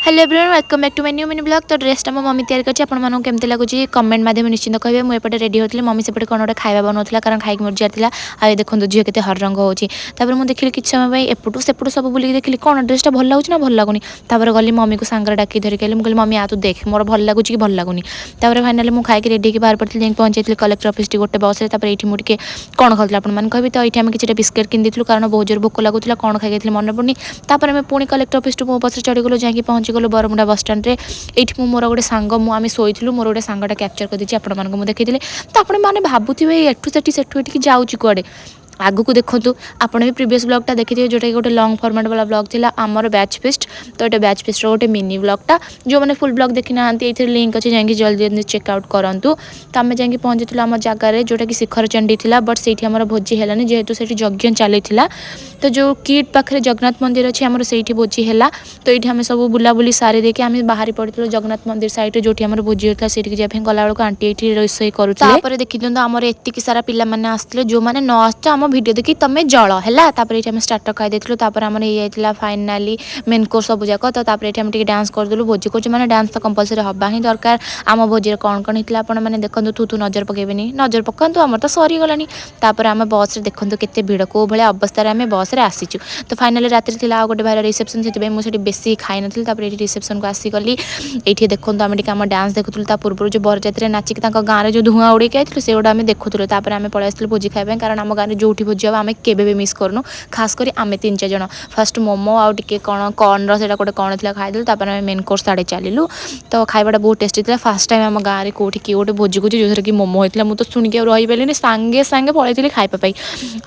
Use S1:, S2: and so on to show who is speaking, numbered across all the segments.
S1: Hello everyone welcome back to my new mini blog. तो ड्रेसटा मो मम्मी तैयार करछि आपण मानू केमते लागुछि कमेंट माध्यम निश्चित कहबे। मु एपटे रेडी होतले मम्मी सेपटे कोन गोटे खाइबा बनौतला कारण खाइक मोर जातिला। आ देखंतु झियो केते हर रंग होछि। तापर मु देखिली किछ समय भाई एपटू सेपटू सब बुली देखिली कोन ड्रेसटा भल लागुछि ना भल लागुनी। तापर गली मम्मी को सांगरे डाकी धरि कहले मु कहली मम्मी आ तू देख मोर भल लागुछि कि भल लागुनी। तापर फाइनली मु खाइक रेडी कि बाहर पड़तली जेंक पहुंचैतली कलेक्टर ऑफिस टी गोटे बस रे। तापर एठी मु टिके कोन खाउतला आपण मान कहबी। तो एठी हम किछटा बिस्किट किन दिथलु कारण बहुत जोर भूख लागुतला कोन खाइ गैतली मन पड़नी। तापर हम पुणी कलेक्टर ऑफिस टू बस रे चढ़ी गलो जाकी पहुंची गलो बरमुंडा बस स्टैंड रे। एठी मु मोर गोटे सांग मु आमे सोइथिलु मोर गोटे सांगटा कैप्चर कर दिछि आपण मानको मु देखैतिले। तो आपण माने भाबुथिबे एठु सेठु एठी जाउची कुआडे आगु को देखु आपड़ भी प्रीवियस ब्लॉगटा देखिए जोटा गोटे लॉन्ग फॉर्मेट वाला ब्लॉग थिला आमर बैच फिस्ट। तो ये बैच फिस्ट गोटे मिनी ब्लॉगटा जो मैंने फुल ब्लॉग देखी ना ये लिंक अच्छे जाकि जल्दी जल्दी चेकआउट करूँ। तो आम जाकि पहुँची आम जगार जोटा कि शिखर चंडी थी बट से भोजी है जेहेतु से यज्ञ चली। तो जो किट पाखे जगन्नाथ मंदिर अच्छे आम से भोजी है। तो ये आम सब बुलाबुली सारी देखिए आम बाहरी पड़े जगन्नाथ मंदिर साइड जो आम भोजी होता है जाए गला बेलू आंटी ये रोषे करुँचे। देखी दिखाँ आम एतिक सारा पिला आसते जो मैंने न आम वीडियो देखी तमें जल है। ये स्टार्टर खाई देथिलु। तापर हमर ये आइतला फाइनाली मेन कोर्स सब जाक। तो तापर ये हम टिके डांस करदेलु। भोजी कोच माने डांस तो कंपलसरी हबा ही दरकार। आम भोजी रे कोन कोन हितला आपण माने देखंतु थुथु नजर पकेबेनी नजर पकांतु हमर तो सरी गलानी। तापर आम बस रे देखंतु केते भीड़ को भले अवस्था रे आम बस रे आसीचु। तो फाइनाली रात्रि थिला आ गोटे भाई रिसेप्शन सेति मु सेठी बेसी खाई नथिल। तापर एठी रिसेप्शन को आसी गली एठी देखंतु आम टिके आम डांस देखुथुल। ता पूर्व जो बरजात्रे नाची के तांका गां रे जो धुआं उड़ी के आइथलु सेगोडा आम देखुथुल। तापर आम पळै आइथलु भोजी खाइबे कारण आम गां रे जोठी भोजी आम केबे भी मिस करनु खास करी आमे 3-4 जन फर्स्ट मोमो आउ टिके कौन कॉर्न रो गोटे कौन थी खाईदेलु। तापर मेन कोर्स आड़े चलू। तो खाइबाटा बहुत टेस्टी था। फास्ट टाइम आम गाँव में कौटी किए गोटे भोजी को जो कि मोमो होता मुझे तो शुणिक रही पारे सांगे सांगे पलैली खाइबाई।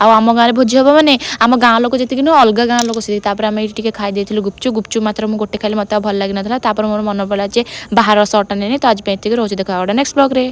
S1: आम गाँव में भोजी हम मैंने आम गाँव लोक जी नुह अलग गाँव लोक से। आम ये खाई गुपचुप गुपचुप मात्र मुझे गोटे खाली मतलब भल लगी ना। मोर मन पड़ा जे बाहर सर्टा नहीं तो आज रोज देखा नेक्स्ट ब्लॉग रे।